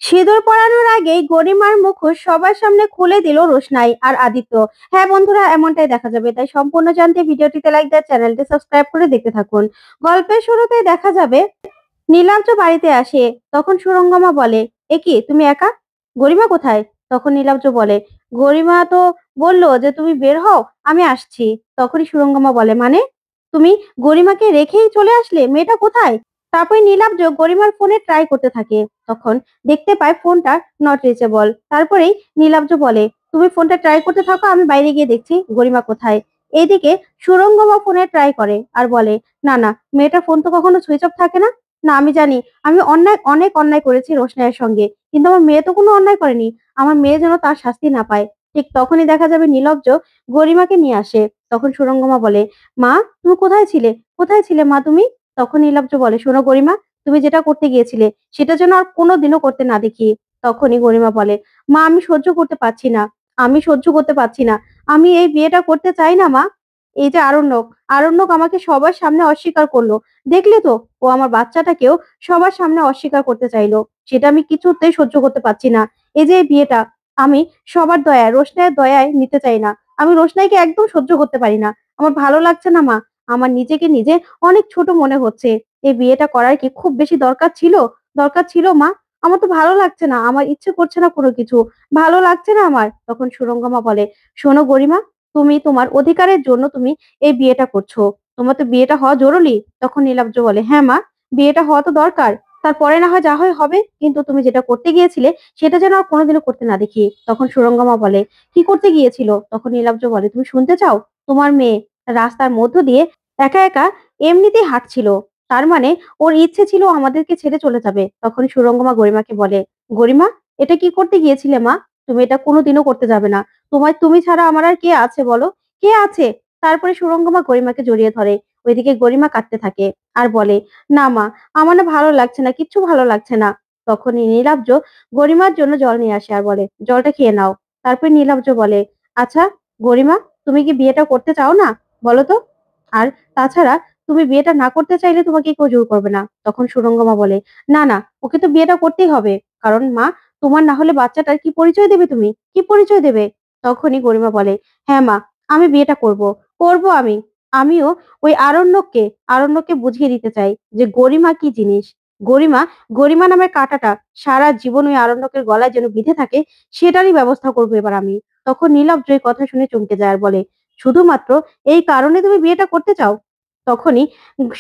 সিঁদুর পরানোর আগেই গরিমার মুখোশ সবার সামনে খুলে দিল রোশনাই আর আদিত্য। হ্যাঁ বন্ধুরা, এমনটাই দেখা যাবে, তাই সম্পূর্ণ জানতে ভিডিওটিতে লাইক দেওয়ার চ্যানেলটি সাবস্ক্রাইব করে দেখতে থাকুন। গল্পের শুরুতেই দেখা যাবে নীলাব্জ বাড়িতে আসে। তখন সুরঙ্গমা বলে, এ কি তুমি একা? গরিমা কোথায়? তখন নীলাব্জ বলে, গরিমা তো বললো যে তুমি বের হও, আমি আসছি। তখনই সুরঙ্গমা বলে, মানে তুমি গরিমাকে রেখেই চলে আসলে? মেয়েটা কোথায়? তারপরে নীলাব্জ গরিমার ফোনে ট্রাই করতে থাকে। তখন দেখতে পায় ফোনটা নট রিচেবল। তারপরেই নীলাব্জ বলে, তুমি ফোনটা ট্রাই করতে থাকো, আমি বাইরে গিয়ে দেখছি গরিমা কোথায়। এইদিকে সুরঙ্গমা ফোনে ট্রাই করে আর বলে, না না, মেয়েটার ফোন তো কখনো সুইচ অফ থাকে না। না, আমি জানি আমি অনেক অন্যায় করেছি রোশনাইয়ের সঙ্গে, কিন্তু আমার মেয়ে তো কোনো অন্যায় করেনি। আমার মেয়ে যেন তার শাস্তি না পায়। ঠিক তখনই দেখা যাবে নীলব্জ গরিমাকে নিয়ে আসে। তখন সুরঙ্গমা বলে, মা তুমি কোথায় ছিলে? কোথায় ছিলে মা তুমি? তখন নীলব্জ বলে, শোনো গরিমা, তুমি যেটা করতে গিয়েছিলে সেটা যেন আর কোনোদিনও করতে না দেখি। তখনই গরিমা বলে, মা আমি সহ্য করতে পারছি না, আমি সহ্য করতে পারছি না, আমি এই বিয়েটা করতে চাই না মা। এই যে আরণ্যক, আরণ্যক আমাকে সবার সামনে অস্বীকার করলো। দেখলে তো, ও আমার বাচ্চাটাকেও সবার সামনে অস্বীকার করতে চাইলো। সেটা আমি কিছুতেই সহ্য করতে পারছি না। এই যে এই বিয়েটা আমি সবার দয়ায়, রোশনাইয়ের দয়ায় নিতে চাই না। আমি রোশনাইকে একদম সহ্য করতে পারি না। আমার ভালো লাগছে না মা। আমার নিজেকে নিজে অনেক ছোট মনে হচ্ছে। এই বিয়েটা করার কি খুব বেশি দরকার ছিল? দরকার ছিল মা? আমার তো ভালো লাগছে না। আমার ইচ্ছে করছে না কোনো কিছু। ভালো লাগছে না আমার। তখন সুরঙ্গমা বলে, শোনো গরিমা, তুমি তোমার অধিকারের জন্য তুমি এই বিয়েটা করছো। তোমার তো বিয়েটা হওয়া জরুরি। তখন নীলাব্জ বলে, হ্যাঁ মা, বিয়েটা হওয়া তো দরকার। তারপরে না হয় যা হয় হবে, কিন্তু তুমি যেটা করতে গিয়েছিলে সেটা যেন আর কোনোদিনও করতে না দেখি। তখন সুরঙ্গমা বলে, কি করতে গিয়েছিল? তখন নীলাব্জ বলে, তুমি শুনতে চাও? তোমার মেয়ে রাস্তার মধ্য দিয়ে একা একা এমনিতেই হাঁটছিল। তার মানে ওর ইচ্ছে ছিল আমাদেরকে ছেড়ে চলে যাবে। তখন সুরঙ্গমা গরিমাকে বলে, গরিমা, এটা কি করতে গিয়েছিলে মা? তুমি এটা কোনোদিনও করতে যাবে না। তুমি ছাড়া আমার আর কে আছে বলো? কে আছে? তারপরে সুরঙ্গমা গরিমাকে জড়িয়ে ধরে। ওইদিকে গরিমা কাঁদতে থাকে আর বলে, না মা, আমার না ভালো লাগছে না, কিচ্ছু ভালো লাগছে না। তখনই নীলাব্জ গরিমার জন্য জল নিয়ে আসে আর বলে, জলটা খেয়ে নাও। তারপরে নীলাব্জ বলে, আচ্ছা গরিমা, তুমি কি বিয়েটা করতে চাও না বলো তো? আর তাছাড়া তুমি বিয়েটা না করতে চাইলে তোমাকে কেউ জোর করবে না। তখন সুরঙ্গমা বলে, না না, ওকে তো বিয়েটা করতেই হবে। কারণ মা, তোমার না হলে বাচ্চাটার কি পরিচয় দেবে তুমি? কি পরিচয় দেবে? তখনই গরিমা বলে, হ্যাঁ মা, আমি বিয়েটা করব। করব আমি। আমিও ওই আরণ্যককে বুঝিয়ে দিতে চাই যে গরিমা কি জিনিস। গরিমা, গরিমা নামের কাঁটাটা সারা জীবন ওই আরণ্যকের গলায় যেন বিঁধে থাকে, সেটারই ব্যবস্থা করবো এবার আমি। তখন নীলাব্জ এই কথা শুনে চমকে যায় আর বলে, শুধুমাত্র এই কারণে তুমি বিয়েটা করতে চাও? তখনই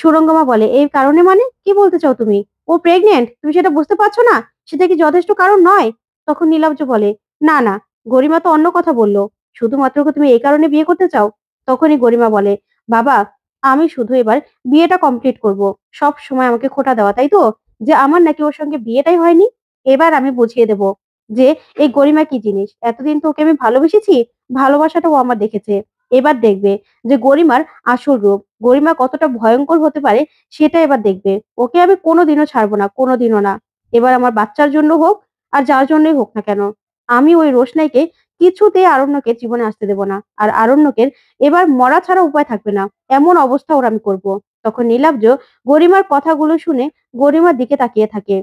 সুরঙ্গমা বলে, এই কারণে মানে কি বলতে চাও তুমি? ও প্রেগনেন্ট, তুমি সেটা বুঝতে পারছো না? সেটা কি যথেষ্ট কারণ নয়? তখন নীলাব্জ বলে, না না, গরিমা তো অন্য কথা বললো। শুধুমাত্র কি তুমি এই কারণে বিয়ে করতে চাও? তখনই গরিমা বলে, বাবা, আমি শুধু এবার বিয়েটা কমপ্লিট করব। সব সময় আমাকে খোঁটা দেওয়া, তাই তো? যে আমার নাকি ওর সঙ্গে বিয়েটাই হয়নি। এবার আমি বুঝিয়ে দেব যে এই গরিমা কি জিনিস। এতদিন তো ওকে আমি ভালোবেসেছি, ভালোবাসাটাও আমার দেখেছে। এবার দেখবে যে গরিমার আসল রূপ, গরিমা কতটা ভয়ঙ্কর হতে পারে, সেটা এবার দেখবে। ওকে আমি কোনোদিনও ছাড়বো না, কোনোদিনও না। এবার আমার বাচ্চার জন্য হোক আর যার জন্যই হোক না কেন, আমি ওই রোশনাইকে কিছুতেই আরণ্যকের জীবনে আসতে দেব না। আর আরণ্যকের এবার মরা ছাড়া উপায় থাকবে না, এমন অবস্থা ওর আমি করব। তখন নীলাব্জ গরিমার কথাগুলো শুনে গরিমার দিকে তাকিয়ে থাকে।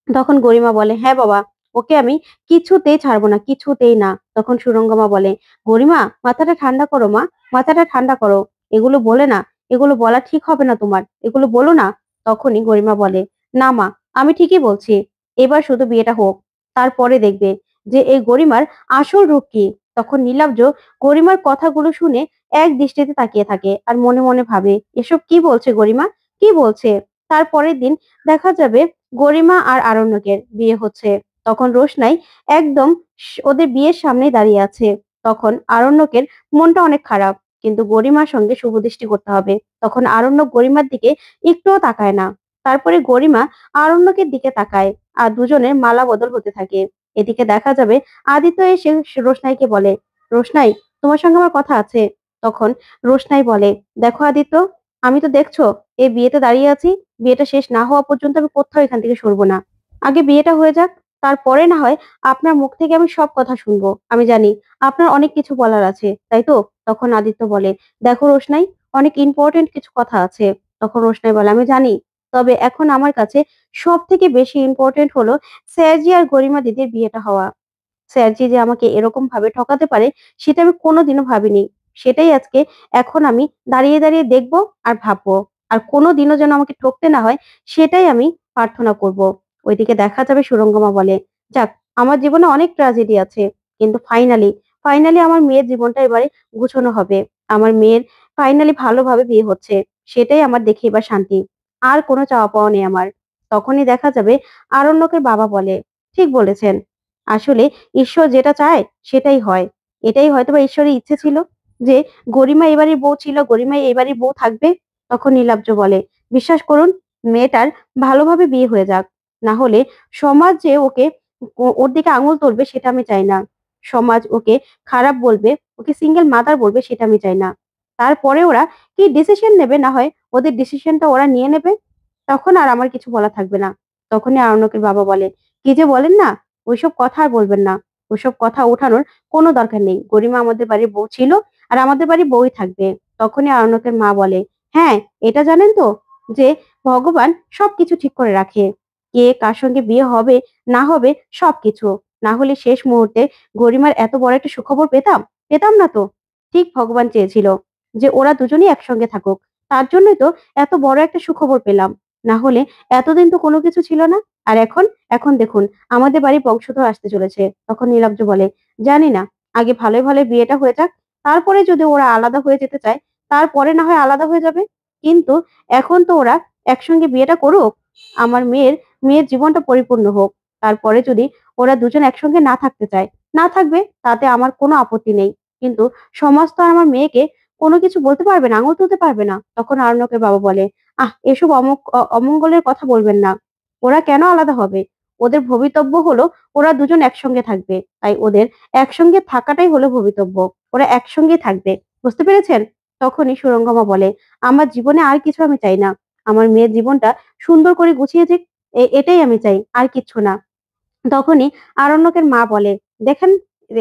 তখন গরিমা বলে, হ্যাঁ বাবা, ওকে আমি কিছুতেই ছাড়বো না, কিছুতেই না। তখন সুরঙ্গমা বলে, গরিমা, মাথাটা ঠান্ডা করো মা, মাথাটা ঠান্ডা করো। এগুলো বলে না, এগুলো বলা ঠিক হবে না তোমার, এগুলো বলো না। তখনই গরিমা বলে, না মা, আমি ঠিকই বলছি। এবার শুধু বিয়েটা হোক, তারপরে দেখবে যে এই গরিমার আসল রূপ কি। তখন নীলাব্জ গরিমার কথাগুলো শুনে এক দৃষ্টিতে তাকিয়ে থাকে আর মনে মনে ভাবে, এসব কি বলছে গরিমা, কি বলছে। তারপরের দিন দেখা যাবে গরিমা আর আরণ্যকের বিয়ে হচ্ছে। তখন রোশনাই একদম ওদের বিয়ের সামনেই দাঁড়িয়ে আছে। তখন আরণ্যকের মনটা অনেক খারাপ, কিন্তু গরিমার সঙ্গে শুভদৃষ্টি করতে হবে। তখন আরণ্যক গরিমার দিকে একটুও তাকায় না। তারপরে গরিমা আরণ্যকের দিকে তাকায় আর দুজনের মালা বদল হতে থাকে। এদিকে দেখা যাবে আদিত্য এসে রোশনাইকে বলে, রোশনাই, তোমার সঙ্গে আমার কথা আছে। তখন রোশনাই বলে, দেখো আদিত্য, আমি তো দেখছো এই বিয়েতে দাঁড়িয়ে আছি। বিয়েটা শেষ না হওয়া পর্যন্ত আমি কোথাও এখান থেকে সরবো না। আগে বিয়েটা হয়ে যাক, তারপরে না হয় আপনার মুখ থেকে আমি সব কথা শুনবো। আমি জানি আপনার অনেক কিছু বলার আছে, তাই তো? তখন আদিত্য বলে, দেখো রোশনাই, অনেক ইম্পর্টেন্ট কিছু কথা আছে। তখন রোশনাই বলে, আমি জানি। তবে এখন আমার কাছে সবথেকে বেশি ইম্পোর্টেন্ট হলো স্যারজি আর গরিমা দিদির বিয়েটা হওয়া। স্যারজি যে আমাকে এরকম ভাবে ঠকাতে পারে সেটা আমি কোনোদিনও ভাবিনি। সেটাই আজকে এখন আমি দাঁড়িয়ে, দাঁড়িয়ে দেখব আর ভাববো। আর কোনোদিনও যেন আমাকে ঠকতে না হয় সেটাই আমি প্রার্থনা করব। ওইদিকে দেখা যাবে সুরঙ্গমা বলে, "যাক, আমার জীবনে অনেক ট্র্যাজেডি আছে। কিন্তু ফাইনালি আমার মেয়ের জীবনটা এবারে গুছানো হবে। আমার মেয়ের ফাইনালি ভালোভাবে বিয়ে হচ্ছে। সেটাই আমার দেখে এবার শান্তি। আর কোনো চাওয়া পাওয়া নেই আমার।" তখনই দেখা যাবে আরণ্যকের বাবা বলে, "ঠিক বলেছেন। আসলে ঈশ্বর যেটা চায় সেটাই হয়। এটাই হয়তোবা ঈশ্বরের ইচ্ছে ছিল যে গরিমা এ বাড়ির বউ ছিল, গরিমাই এই বাড়ির বউ থাকবে।" তখন নীলাব্জ বলে, "বিশ্বাস করুন, মেয়েটার ভালোভাবে বিয়ে হয়ে যাক। না হলে সমাজ যে ওকে ওর দিকে আঙুল তুলবে সেটা আমি চাই না। সমাজ ওকে খারাপ বলবে, ওকে সিঙ্গেল মাদার বলবে সেটা আমি চাই না। তারপরে ওরা কি ডিসিশন নেবে না হয় ওদের ডিসিশনটা ওরা নিয়ে নেবে। তখন আর আমার কিছু বলা থাকবে না।" তখনই আরণ্যকের বাবা বলে, "কি যে বলেন না? ওইসব কথা আর বলবেন না। ওইসব কথা ওঠানোর কোনো দরকার নেই। গরিমা আমাদের বাড়ির বউ ছিল আর আমাদের বাড়ির বউই থাকবে।" তখনই আরণ্যকের মা বলে, "হ্যাঁ, এটা জানেন তো যে ভগবান সবকিছু ঠিক করে রাখে। কে কার সঙ্গে বিয়ে হবে না হবে সবকিছু। না হলে শেষ মুহূর্তে গরিমার এত বড় একটা সুখবর পেতাম? পেতাম না তো। ঠিক ভগবান চেয়েছিল যে ওরা দুজনেই একসঙ্গে থাকুক। তার জন্যই তো এত বড় একটা সুখবর পেলাম। না হলে এতদিন তো কোনো কিছু ছিল না। আর এখন দেখুন আমাদের বাড়ির বংশধর আসতে চলেছে।" তখন নীলাব্জ বলে, "জানি না। আগে ভালোই, ভালোই বিয়েটা হয়ে যাক। তারপরে যদি ওরা আলাদা হয়ে যেতে চায়, তারপরে না হয় আলাদা হয়ে যাবে। কিন্তু এখন তো ওরা একসঙ্গে বিয়েটা করুক। আমার মেয়ের জীবনটা পরিপূর্ণ হোক। তারপরে যদি ওরা দুজন একসঙ্গে না থাকতে চায়, না থাকবে। তাতে আমার কোনো আপত্তি নেই। কিন্তু সমাজ তো আর আমার মেয়েকে কোনো কিছু বলতে পারবে না, আঙুল তুলতে পারবে না।" তখন আরণ্যকের বাবা বলে, এসব অমঙ্গলের কথা বলবেন না। ওরা কেন আলাদা হবে? ওদের ভবিতব্য হলো ওরা দুজন একসঙ্গে থাকবে। তাই ওদের একসঙ্গে থাকাটাই হলো ভবিতব্য। ওরা একসঙ্গেই থাকবে। বুঝতে পেরেছেন?" তখনই সুরঙ্গমা বলে, "আমার জীবনে আর কিছু আমি চাই না। আমার মেয়ের জীবনটা সুন্দর করে গুছিয়ে যাক। এটাই আমি চাই। আর কিচ্ছু না।" তখনই আরণ্যকের মা বলে, "দেখেন,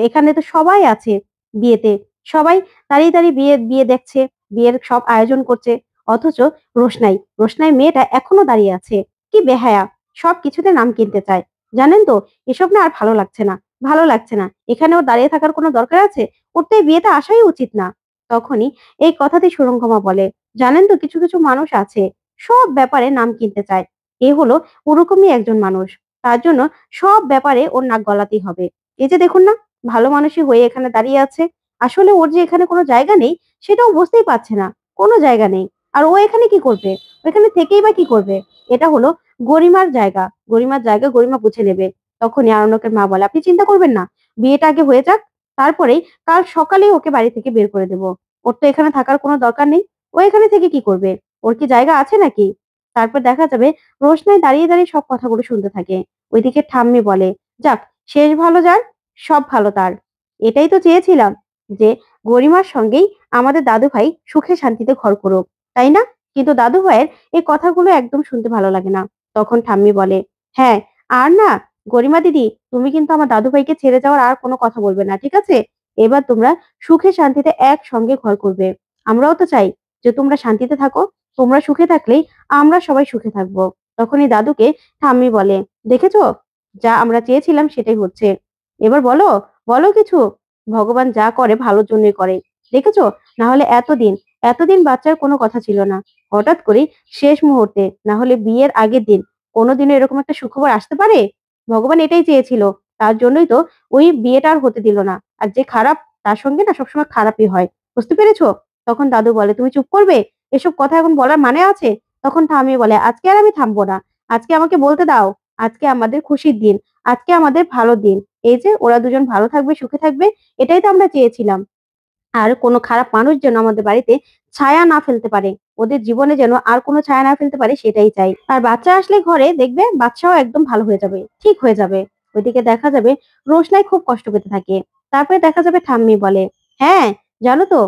এখানে তো সবাই আছে বিয়েতে। সবাই দাঁড়িয়ে, দাঁড়িয়ে বিয়ে দেখছে, বিয়ের সব আয়োজন করছে। অথচ রোশনাই মেয়েটা এখনো দাঁড়িয়ে আছে। কি বেহায়া! সবকিছুতে নাম কিনতে চায়। জানেন তো, এসব না আর ভালো লাগছে না, ভালো লাগছে না। এখানে ওর দাঁড়িয়ে থাকার কোনো দরকার আছে? ওর তো এই বিয়েতে আসাই উচিত না।" তখনই এই কথাতে সুরঙ্গমা বলে, "জানেন তো, কিছু, কিছু মানুষ আছে সব ব্যাপারে নাম কিনতে চায়। এ হলো ওরকমই একজন মানুষ। তার জন্য সব ব্যাপারে ওর নাক গলাতেই হবে। এই যে দেখুন না, ভালো মানুষই হয়ে এখানে দাঁড়িয়ে আছে। আসলে ওর যে এখানে কোনো জায়গা নেই সেটাও বুঝতেই পারছে না। কোনো জায়গা নেই। আর ও এখানে কি করবে? ও এখানে থেকেই বা কি করবে? এটা হলো গরিমার জায়গা। গরিমার জায়গা গরিমা বুঝে নেবে।" তখনই আরণ্যকের মা বলে, "আপনি চিন্তা করবেন না। বিয়েটা আগে হয়ে যাক। তারপরেই কাল সকালেই ওকে বাড়ি থেকে বের করে দেব। ওর তো এখানে থাকার কোনো দরকার নেই। ও এখানে থেকে কি করবে? ওর কি জায়গা আছে নাকি?" তারপর দেখা যাবে রোশনাই দাঁড়িয়ে, দাঁড়িয়ে সব কথাগুলো শুনতে থাকে। ওইদিকে ঠাম্মি বলে, "যাক, শেষ ভালো যার, সব ভালো তার। এটাই তো চেয়েছিলাম যে গরিমার সঙ্গেই আমাদের দাদু ভাই সুখে শান্তিতে ঘর করুক, তাই না?" কিন্তু দাদু ভাইয়ের এই কথাগুলো একদম শুনতে ভালো লাগে না। তখন ঠাম্মি বলে, "হ্যাঁ, আর না, গরিমা দিদি, তুমি কিন্তু আমার দাদু ভাইকে ছেড়ে যাওয়ার আর কোনো কথা বলবে না, ঠিক আছে? এবার তোমরা সুখে শান্তিতে একসঙ্গে ঘর করবে। আমরাও তো চাই যে তোমরা শান্তিতে থাকো। তোমরা সুখে থাকলেই আমরা সবাই সুখে থাকবো।" তখনই দাদুকে ঠাম্মি বলে, "দেখেছো? যা আমরা চেয়েছিলাম সেটাই হচ্ছে। এবার বলো, বলো কিছু। ভগবান যা করে ভালোর জন্যই করে। দেখেছো? না হলে এতদিন বাচ্চার কোনো কথা ছিল না। হঠাৎ করেই শেষ মুহূর্তে, না হলে বিয়ের আগের দিন কোনোদিনও এরকম একটা সুখবর আসতে পারে? ভগবান এটাই চেয়েছিল। তার জন্যই তো ওই বিয়েটা আর হতে দিল না। আর যে খারাপ তার সঙ্গে না সবসময় খারাপই হয়। বুঝতে পেরেছো?" তখন দাদু বলে, "তুমি চুপ করবে? এসব কথা এখন বলার মানে আছে?" তখন ঠাম্মি বলে, "আজকে আর আমি থামবো না। আজকে আমাকে বলতে দাও। আজকে আমাদের খুশির দিন। আজকে আমাদের ভালো দিন। এই যে ওরা দুজন ভালো থাকবে, সুখে থাকবে, এটাই তো আমরা চেয়েছিলাম। আর কোনো খারাপ মানুষ যেন আমাদের বাড়িতে ছায়া না ফেলতে পারে। ওদের জীবনে যেন আর কোনো ছায়া না ফেলতে পারে সেটাই চাই। আর বাচ্চা আসলে ঘরে দেখবে বাচ্চাও একদম ভালো হয়ে যাবে। ঠিক হয়ে যাবে।" ওইদিকে দেখা যাবে রোশনাই খুব কষ্ট পেতে থাকে। তারপরে দেখা যাবে ঠাম্মি বলে, "হ্যাঁ, জানো তো,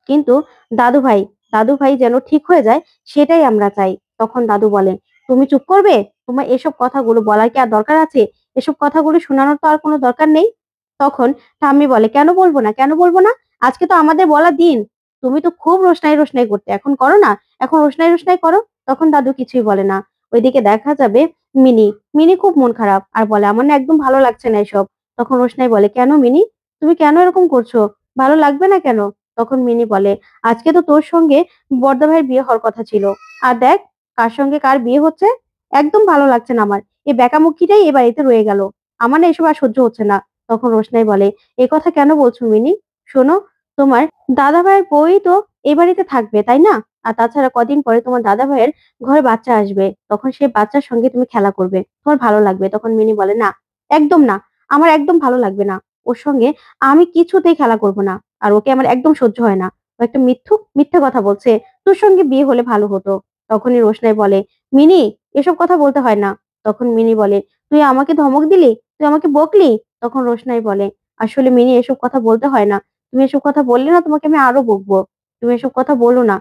কিন্তু দাদু ভাই দাদু ভাই যেন ঠিক হয়ে যায় সেটাই আমরা চাই।" তখন দাদু বলে, "তুমি চুপ করবে? তোমার এসব কথাগুলো বলার কি আর দরকার আছে? এসব কথাগুলো শোনানোর তো আর কোনো দরকার নেই।" তখন ঠাম্মি বলে, "কেন বলবো না? কেন বলবো না? আজকে তো আমাদের বলার দিন। তুমি তো খুব রোশনাই করতে। এখন করো না। এখন রোশনাই করো।" তখন দাদু কিছুই বলে না। ওইদিকে দেখা যাবে মিনি মিনি খুব মন খারাপ আর বলে আমার না একদম ভালো লাগছে না এসব। তখন রোশনাই বলে কেন মিনি, তুমি কেন এরকম করছো, ভালো লাগবে না কেন? তখন মিনি বলে আজকে তো তোর সঙ্গে বড়দা ভাইয়ের বিয়ে হওয়ার কথা ছিল, আর দেখ কার সঙ্গে কার বিয়ে হচ্ছে। একদম ভালো লাগছে না আমার, এই বেকামুখিটাই এ বাড়িতে রয়ে গেল। আমার না এসব আর সহ্য হচ্ছে না। তখন রোশনাই বলে এ কথা কেন বলছো মিনি, শোনো, তোমার দাদা ভাইয়ের বউই তো এই বাড়িতে থাকবে তাই না? আর তাছাড়া কদিন পরে তোমার দাদা ভাইয়ের ঘরে বাচ্চা আসবে, তখন সেই বাচ্চার সঙ্গে তুমি খেলা করবে, তোমার ভালো লাগবে। তখন মিনি বলে না, একদম না, আমার একদম ভালো লাগবে না, ওর সঙ্গে আমি কিছুতেই খেলা করব না। আর ওকে আমার একদম সহ্য হয় না, ও একটা মিথ্যে কথা বলছে, তোর সঙ্গে বিয়ে হলে ভালো হতো। তখনই রোশনাই বলে মিনি, এসব কথা বলতে হয় না। তখন মিনি বলে তুই আমাকে ধমক দিলি, তুই আমাকে বকলি। তখন রোশনাই বলে আসলে মিনি এসব কথা বলতে হয় না, তুমি এসব কথা বললে না তোমাকে আমি আরো বকবো, তুমি এসব কথা বলো না।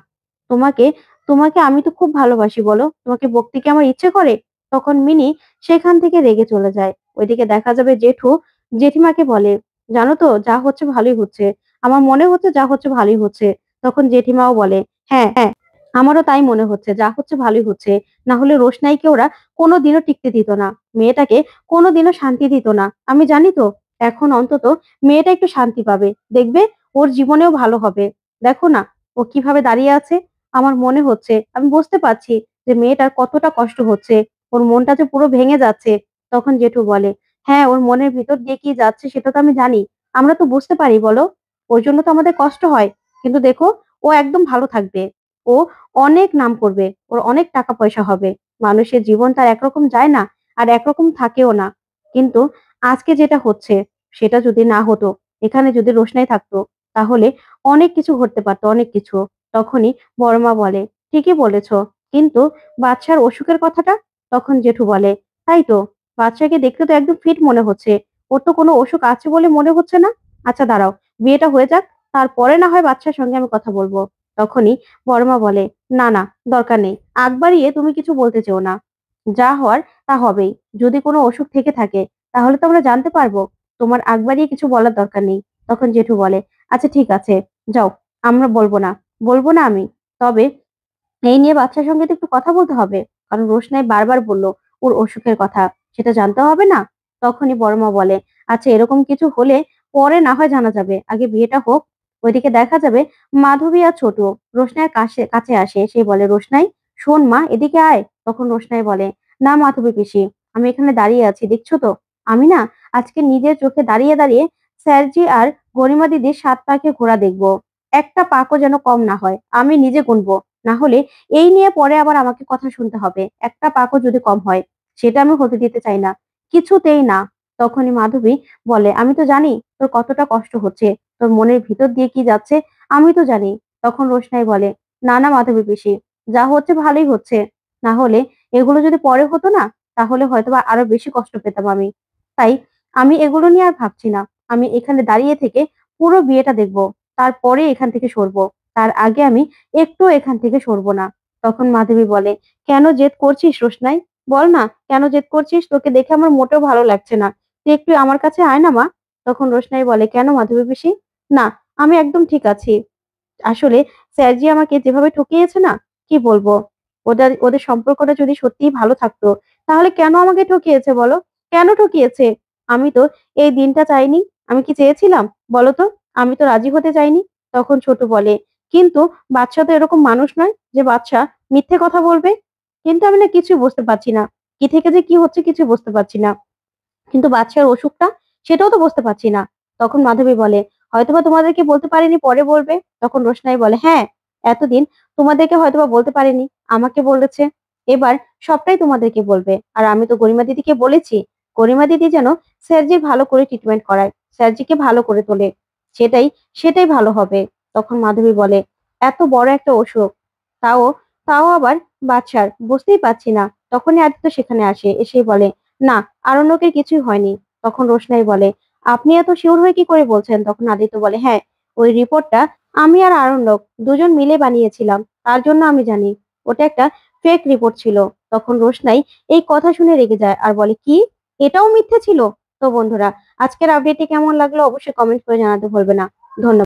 তোমাকে তোমাকে আমি তো খুব ভালোবাসি বলো, তোমাকে বকতে কি আমার ইচ্ছে করে? তখন মিনি সেখান থেকে রেগে চলে যায়। ওইদিকে দেখা যাবে জেঠু জেঠিমাকে বলে জানো তো যা হচ্ছে ভালোই হচ্ছে, আমার মনে হচ্ছে যা হচ্ছে ভালোই হচ্ছে। তখন জেঠিমাও বলে হ্যাঁ হ্যাঁ, আমারও তাই মনে হচ্ছে, যা হচ্ছে ভালোই হচ্ছে। না হলে রোশনাইকে ওরা কোনোদিনও টিকতে দিত না, মেয়েটাকে কোনোদিনও শান্তি দিত না। আমি জানি তো, এখন অন্তত মেয়েটা একটু শান্তি পাবে, দেখবে ওর জীবনেও ভালো হবে। দেখো না ও কিভাবে দাঁড়িয়ে আছে, আমার মনে হচ্ছে, আমি বুঝতে পারছি যে মেয়েটার কতটা কষ্ট হচ্ছে, ওর মনটা যে পুরো ভেঙে যাচ্ছে। তখন জেঠু বলে হ্যাঁ, ওর মনের ভিতর দিয়ে কি যাচ্ছে সেটা তো আমি জানি, আমরা তো বুঝতে পারি বলো, ওর জন্য তো আমাদের কষ্ট হয়। কিন্তু দেখো, ও একদম ভালো থাকবে, ও অনেক নাম করবে, ওর অনেক টাকা পয়সা হবে। মানুষের জীবন তার একরকম যায় না, আর একরকম থাকেও না। কিন্তু আজকে যেটা হচ্ছে সেটা যদি না হতো, এখানে যদি রোশনাই থাকতো, তাহলে অনেক কিছু ঘটতে পারতো, অনেক কিছু। তখনই বড়মা বলে ঠিকই বলেছ, কিন্তু বাচ্চার অসুখের কথাটা? তখন জেঠু বলে তাই তো, বাচ্চাকে দেখতে তো একদম ফিট মনে হচ্ছে, ওর তো কোনো অসুখ আছে বলে মনে হচ্ছে না। আচ্ছা দাঁড়াও, বিয়েটা হয়ে যাক, তারপরে না হয় বাচ্চার সঙ্গে আমি কথা বলবো। তখনই বড়মা বলে না না, দরকার নেই, আগ বাড়িয়ে তুমি কিছু বলতে চেও না, যা হওয়ার তা হবেই। যদি কোনো অসুখ থেকে থাকে তাহলে তো আমরা জানতে পারবো, তোমার আগ বাড়িয়ে কিছু বলার দরকার নেই। তখন জেঠু বলে আচ্ছা ঠিক আছে, যাও, আমরা বলবো না, বলবো না আমি। তবে এই নিয়ে বাচ্চার সঙ্গে তো একটু কথা বলতে হবে, কারণ রোশনাই বারবার বলল ওর অসুখের কথা, সেটা জানতে হবে না? তখনই বড়মা বলে আচ্ছা এরকম কিছু হলে পরে না হয় জানা যাবে, আগে বিয়েটা হোক। ওইদিকে দেখা যাবে মাধবী আর ছোট রোশনাইয়ের কাছে কাছে আসে, সে বলে রোশনাই শোন মা, এদিকে আয়। তখন রোশনাই বলে না মাধবী পিসি, আমি এখানে দাঁড়িয়ে আছি দেখছো তো, আমি না আজকে নিজের চোখে দাঁড়িয়ে দাঁড়িয়ে স্যারজি আর গরিমা দিদির 7 পাকে ঘোড়া দেখবো, একটা পাকও যেন কম না হয়, আমি নিজে গুনবো। না হলে এই নিয়ে পরে আবার আমাকে কথা শুনতে হবে, একটা পাকও যদি কম হয়, সেটা আমি হতে দিতে চাই না, কিছুতেই না। তখনই মাধবী বলে আমি তো জানি তোর কতটা কষ্ট হচ্ছে, তোর মনের ভিতর দিয়ে কি যাচ্ছে আমি তো জানি। তখন রোশনাই বলে না না মাধবী পিসি, যা হচ্ছে ভালোই হচ্ছে, না হলে এগুলো যদি পরে হতো না, তাহলে হয়তোবা আরো বেশি কষ্ট পেতাম আমি। তাই আমি এগুলো নিয়ে আর ভাবছি না, আমি এখানে দাঁড়িয়ে থেকে পুরো বিয়েটা দেখবো, তারপরে এখান থেকে সরবো, তার আগে আমি একটু এখান থেকে সরবো না। তখন মাধবী বলে কেন জেদ করছিস রোশনাই, বল না কেন জেদ করছিস, তোকে দেখে আমার মোটেও ভালো লাগছে না, তুই একটু আমার কাছে আয় না মা। তখন রোশনাই বলে কেন মাধবী পিসি, না আমি একদম ঠিক আছি, আসলে স্যারজি আমাকে যেভাবে ঠকিয়েছে না, কি বলবো, ওদের ওদের সম্পর্কটা যদি সত্যিই ভালো থাকতো, তাহলে কেন আমাকে ঠকিয়েছে বলো, কেন ঠকিয়েছে? আমি তো এই দিনটা চাইনি, আমি কি চেয়েছিলাম বলো তো, আমি তো রাজি হতে চাইনি। তখন ছোট বলে কিন্তু বাচ্চা তো এরকম মানুষ নয় যে বাচ্চা মিথ্যে কথা বলবে। কিন্তু আমি না কিছুই বুঝতে পারছি না, কি থেকে যে কি হচ্ছে কিছু বুঝতে পারছি না, কিন্তু বাচ্চার অসুখটা সেটাও তো বুঝতে পারছি না। তখন মাধবী বলে হয়তোবা তোমাদেরকে বলতে পারিনি, পরে বলবে। তখন রোশনাই বলে হ্যাঁ, এতদিন তোমাদেরকে হয়তোবা বলতে পারিনি, আমাকে বলেছে, এবার সবটাই তোমাদেরকে বলবে। আর আমি তো গরিমা দিদিকে বলেছি, গরিমা দিদি যেন স্যারজির ভালো করে ট্রিটমেন্ট করায়, স্যারজিকে ভালো করে তোলে, সেটাই সেটাই ভালো হবে। তখন মাধবী বলে এত বড় একটা অসুখ, তাও তাও আবার বাচ্চার, বুঝতেই পারছি না। তখনই আদিত্য সেখানে আসে, এসে বলে না, আরণ্যকের কিছুই হয়নি। তখন রোশনাই বলে আপনি এত শিওর হয়ে কি করে বলছেন? তখন আদিত্য বলে হ্যাঁ, ওই রিপোর্টটা আমি আর আরণ্যক দুজন মিলে বানিয়েছিলাম, তার জন্য আমি জানি ওটা একটা ফেক রিপোর্ট ছিল। তখন রোশনাই এই কথা শুনে রেগে যায় আর বলে কি, এটাও মিথ্যে ছিল? তো বন্ধুরা, আজকের আপডেটটি কেমন লাগলো অবশ্যই কমেন্ট করে জানাতে ভুলবে না। ধন্যবাদ।